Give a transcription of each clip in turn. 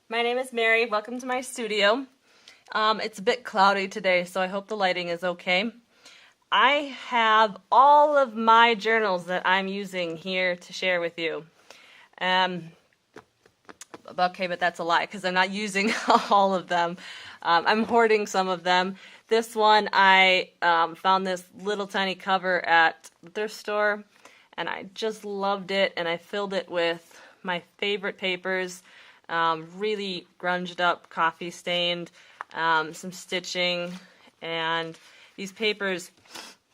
My name is Mary. Welcome to my studio. It's a bit cloudy today, so I hope the lighting is okay. I have all of my journals that I'm using here to share with you. Um, okay, but that's a lie because I'm not using all of them. I'm hoarding some of them. This one, I found this little tiny cover at the thrift store, and I just loved it, and I filled it with my favorite papers. Really grunged up, coffee stained, some stitching, and these papers,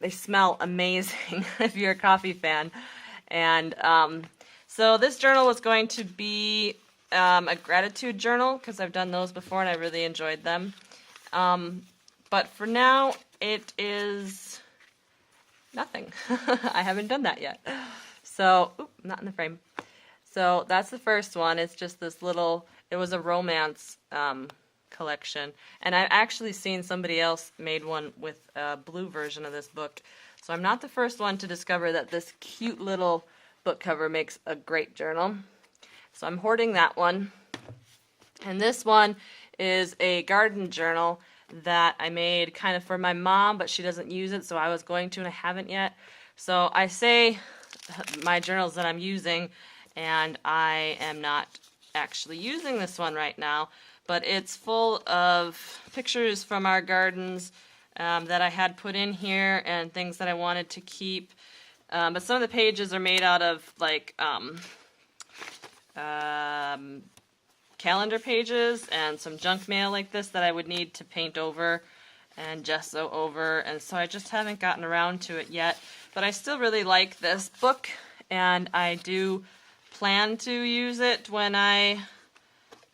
they smell amazing if you're a coffee fan. And so this journal was going to be a gratitude journal because I've done those before and I really enjoyed them. But for now, it is nothing. I haven't done that yet. So, not in the frame. So that's the first one. It's just this little, it was a romance collection. And I've actually seen somebody else made one with a blue version of this book. So I'm not the first one to discover that this cute little book cover makes a great journal. So I'm hoarding that one. And this one is a garden journal that I made kind of for my mom, but she doesn't use it, so I was going to and I haven't yet. So I say my journals that I'm using, and I am not actually using this one right now, but it's full of pictures from our gardens that I had put in here and things that I wanted to keep. But some of the pages are made out of like calendar pages and some junk mail like this that I would need to paint over and gesso over, and so I just haven't gotten around to it yet. But I still really like this book, and I do plan to use it when I,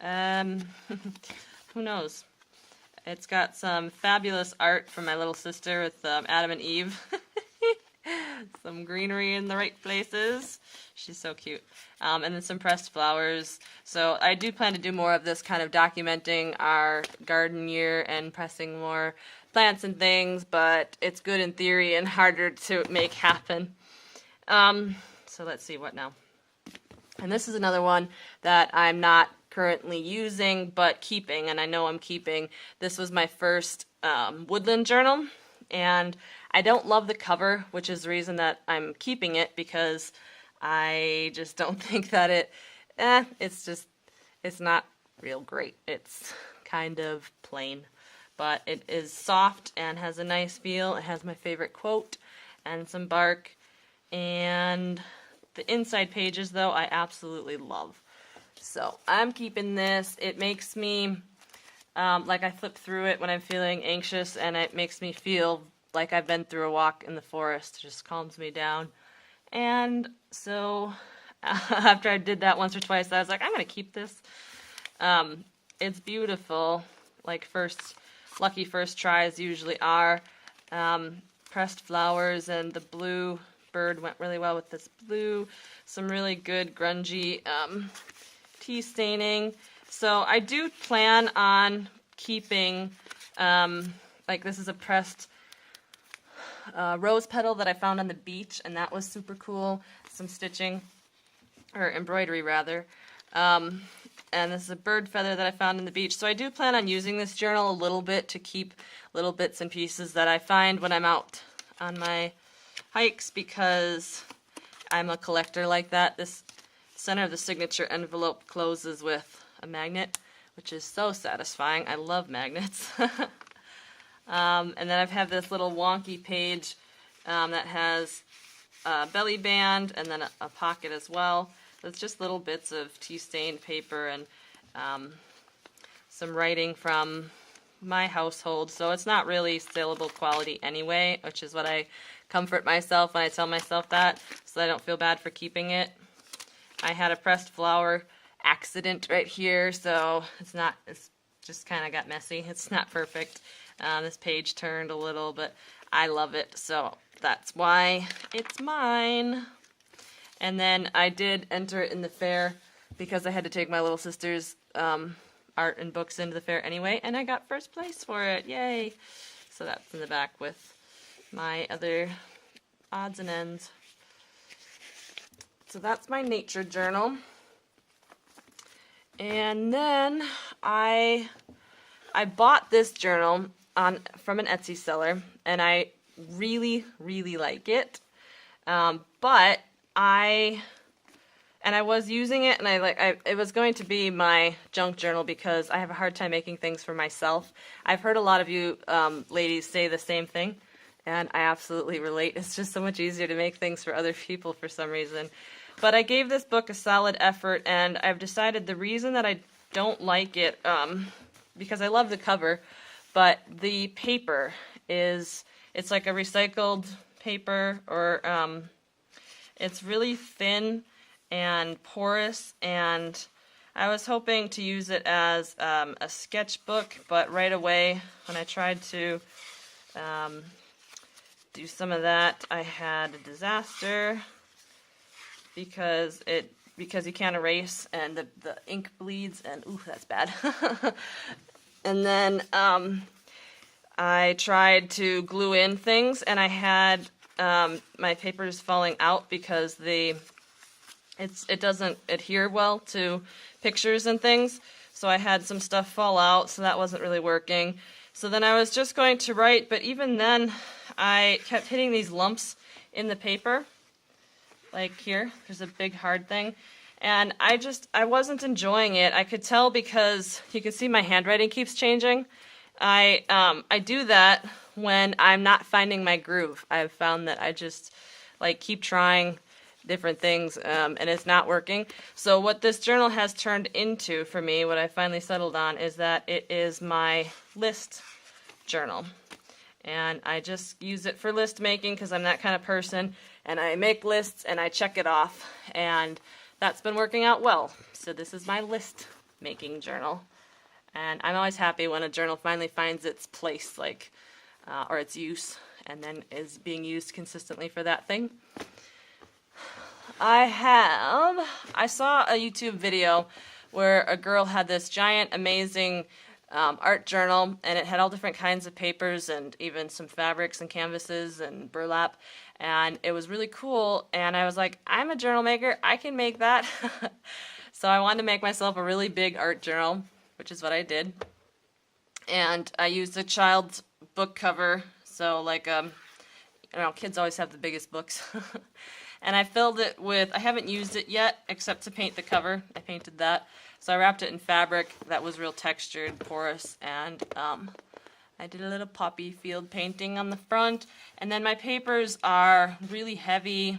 who knows. It's got some fabulous art from my little sister with Adam and Eve. Some greenery in the right places. She's so cute. And then some pressed flowers. So I do plan to do more of this, kind of documenting our garden year and pressing more plants and things, but it's good in theory and harder to make happen. So let's see, what now? And this is another one that I'm not currently using, but keeping, and I know I'm keeping. This was my first woodland journal, and I don't love the cover, which is the reason that I'm keeping it, because I just don't think that it's not real great. It's kind of plain, but it is soft and has a nice feel. It has my favorite quote and some bark, and the inside pages, though, I absolutely love. So I'm keeping this. It makes me, like I flip through it when I'm feeling anxious, and it makes me feel like I've been through a walk in the forest. It just calms me down. And so after I did that once or twice, I was like, I'm going to keep this. It's beautiful, like lucky first tries usually are. Pressed flowers, and the blue bird went really well with this blue. Some really good grungy tea staining. So I do plan on keeping, like this is a pressed rose petal that I found on the beach, and that was super cool. Some stitching, or embroidery rather. And this is a bird feather that I found on the beach. So I do plan on using this journal a little bit to keep little bits and pieces that I find when I'm out on my hikes, because I'm a collector like that. This center of the signature envelope closes with a magnet, which is so satisfying. I love magnets. And then I have this little wonky page that has a belly band and then a pocket as well. So it's just little bits of tea-stained paper and some writing from my household. So it's not really saleable quality anyway, which is what I comfort myself when I tell myself that, so I don't feel bad for keeping it. I had a pressed flower accident right here, so it's just kind of got messy. It's not perfect. This page turned a little, but I love it, so that's why it's mine. And then I did enter it in the fair because I had to take my little sister's art and books into the fair anyway, and I got first place for it. Yay! So that's in the back with my other odds and ends. So that's my nature journal. And then I bought this journal from an Etsy seller, and I really, really like it. But I was using it, and it was going to be my junk journal because I have a hard time making things for myself. I've heard a lot of you ladies say the same thing, and I absolutely relate. It's just so much easier to make things for other people for some reason. But I gave this book a solid effort, and I've decided the reason that I don't like it, because I love the cover, but the paper it's like a recycled paper, or it's really thin and porous, and I was hoping to use it as a sketchbook, but right away when I tried to do some of that, I had a disaster because you can't erase, and the ink bleeds, and ooh, that's bad. And then I tried to glue in things, and I had my papers falling out because it doesn't adhere well to pictures and things. So I had some stuff fall out, so that wasn't really working. So then I was just going to write, but even then I kept hitting these lumps in the paper. Like here, there's a big hard thing. And I wasn't enjoying it. I could tell because you can see my handwriting keeps changing. I do that when I'm not finding my groove. I've found that I just keep trying different things, and it's not working. So what this journal has turned into for me, what I finally settled on, is that it is my list journal. And I just use it for list making because I'm that kind of person, and I make lists and I check it off, and that's been working out well. So this is my list making journal. And I'm always happy when a journal finally finds its place, or its use, and then is being used consistently for that thing. I saw a YouTube video where a girl had this giant, amazing art journal, and it had all different kinds of papers and even some fabrics and canvases and burlap, and it was really cool. And I was like, I'm a journal maker, I can make that. So I wanted to make myself a really big art journal, which is what I did. And I used a child's book cover, so kids always have the biggest books. And I filled it with, I haven't used it yet except to paint the cover. I painted that. So I wrapped it in fabric that was real textured, porous, and I did a little poppy field painting on the front. And then my papers are really heavy.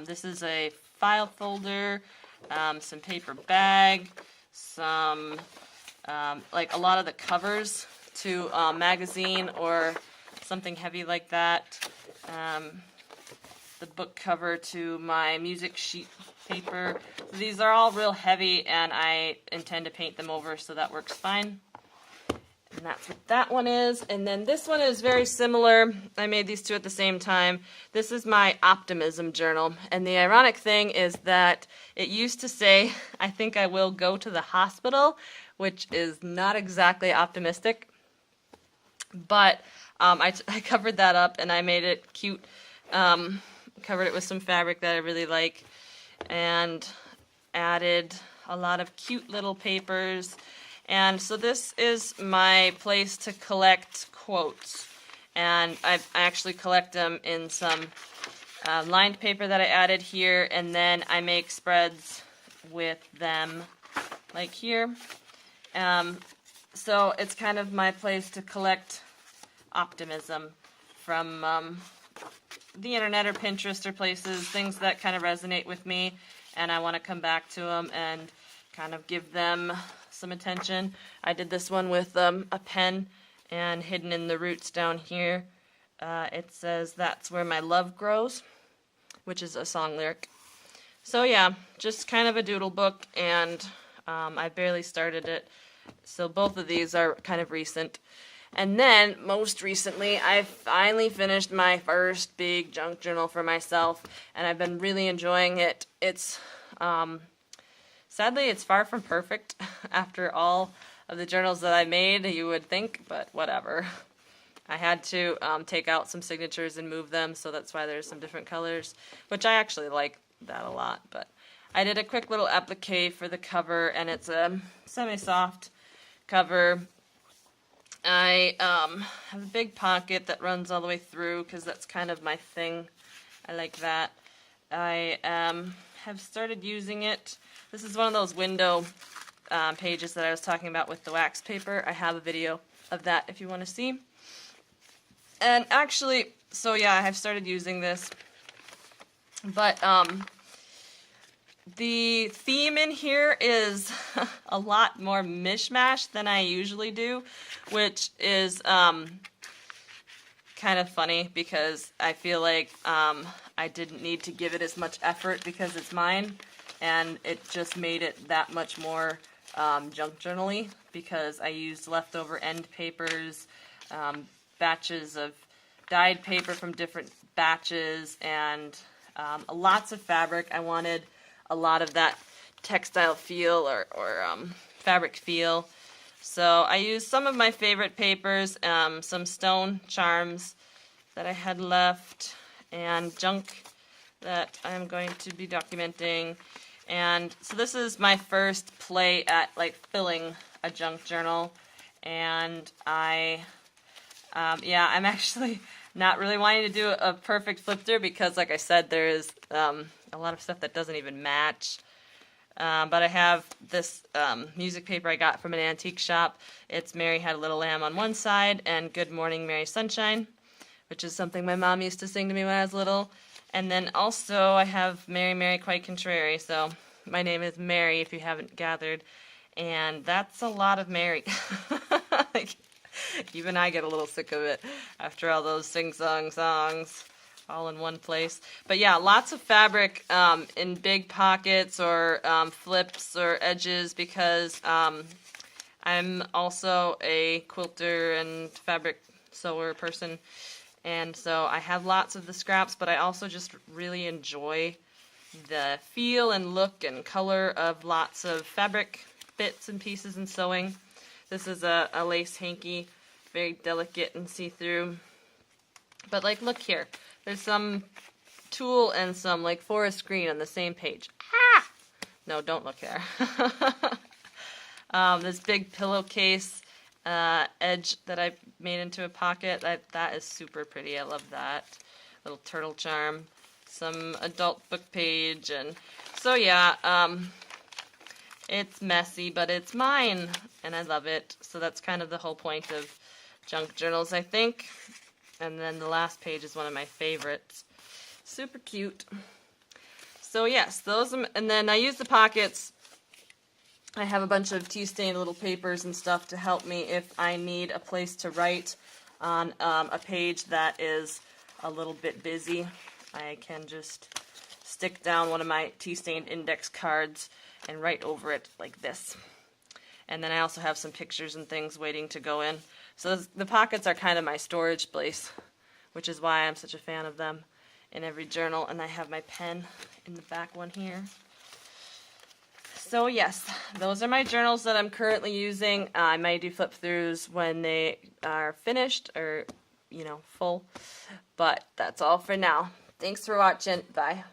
This is a file folder, some paper bag, some, a lot of the covers to a magazine or something heavy like that. The book cover to my music sheet paper. So these are all real heavy, and I intend to paint them over, so that works fine. And that's what that one is. And then this one is very similar. I made these two at the same time. This is my optimism journal. And the ironic thing is that it used to say, I think I will go to the hospital, which is not exactly optimistic. But I covered that up, and I made it cute. Covered it with some fabric that I really like, and added a lot of cute little papers. And so this is my place to collect quotes, and I actually collect them in some lined paper that I added here, and then I make spreads with them like here. So it's kind of my place to collect optimism from the internet or Pinterest or places, things that kind of resonate with me, and I want to come back to them and kind of give them some attention. I did this one with a pen, and hidden in the roots down here, it says, "That's where my love grows," which is a song lyric. So yeah, just kind of a doodle book, and I barely started it, so both of these are kind of recent. And then, most recently, I finally finished my first big junk journal for myself, and I've been really enjoying it. It's, sadly, it's far from perfect after all of the journals that I made, you would think, but whatever. I had to take out some signatures and move them, so that's why there's some different colors, which I actually like that a lot, but I did a quick little applique for the cover, and it's a semi-soft cover. I have a big pocket that runs all the way through because that's kind of my thing. I like that. I have started using it. This is one of those window pages that I was talking about with the wax paper. I have a video of that if you want to see. And actually, so yeah, I have started using this. But the theme in here is a lot more mishmash than I usually do, which is kind of funny because I feel like I didn't need to give it as much effort because it's mine, and it just made it that much more junk journal-y because I used leftover end papers, batches of dyed paper from different batches, and lots of fabric. I wanted a lot of that textile feel or fabric feel. So I used some of my favorite papers, some stone charms that I had left, and junk that I'm going to be documenting. And so this is my first play at like filling a junk journal, and I'm actually not really wanting to do a perfect flip through because, like I said, there is a lot of stuff that doesn't even match. But I have this music paper I got from an antique shop. It's Mary Had a Little Lamb on one side and Good Morning Mary Sunshine, which is something my mom used to sing to me when I was little. And then also I have Mary, Mary, Quite Contrary. So my name is Mary, if you haven't gathered. And that's a lot of Mary. Like, even I get a little sick of it after all those sing-song songs all in one place. But yeah, lots of fabric in big pockets or flips or edges because I'm also a quilter and fabric sewer person. And so I have lots of the scraps, but I also just really enjoy the feel and look and color of lots of fabric bits and pieces and sewing. This is a lace hanky, very delicate and see-through. But like, look here. There's some tulle and some like forest green on the same page. Ah! No, don't look there. This big pillowcase edge that I made into a pocket, that is super pretty. I love that. Little turtle charm. Some adult book page. And so yeah, it's messy, but it's mine, and I love it. So that's kind of the whole point of junk journals, I think. And then the last page is one of my favorites. Super cute. So yes, those, and then I use the pockets. I have a bunch of tea-stained little papers and stuff to help me if I need a place to write on a page that is a little bit busy. I can just stick down one of my tea-stained index cards and write over it like this. And then I also have some pictures and things waiting to go in. So the pockets are kind of my storage place, which is why I'm such a fan of them in every journal. And I have my pen in the back one here. So yes, those are my journals that I'm currently using. I may do flip throughs when they are finished or, full. But that's all for now. Thanks for watching. Bye.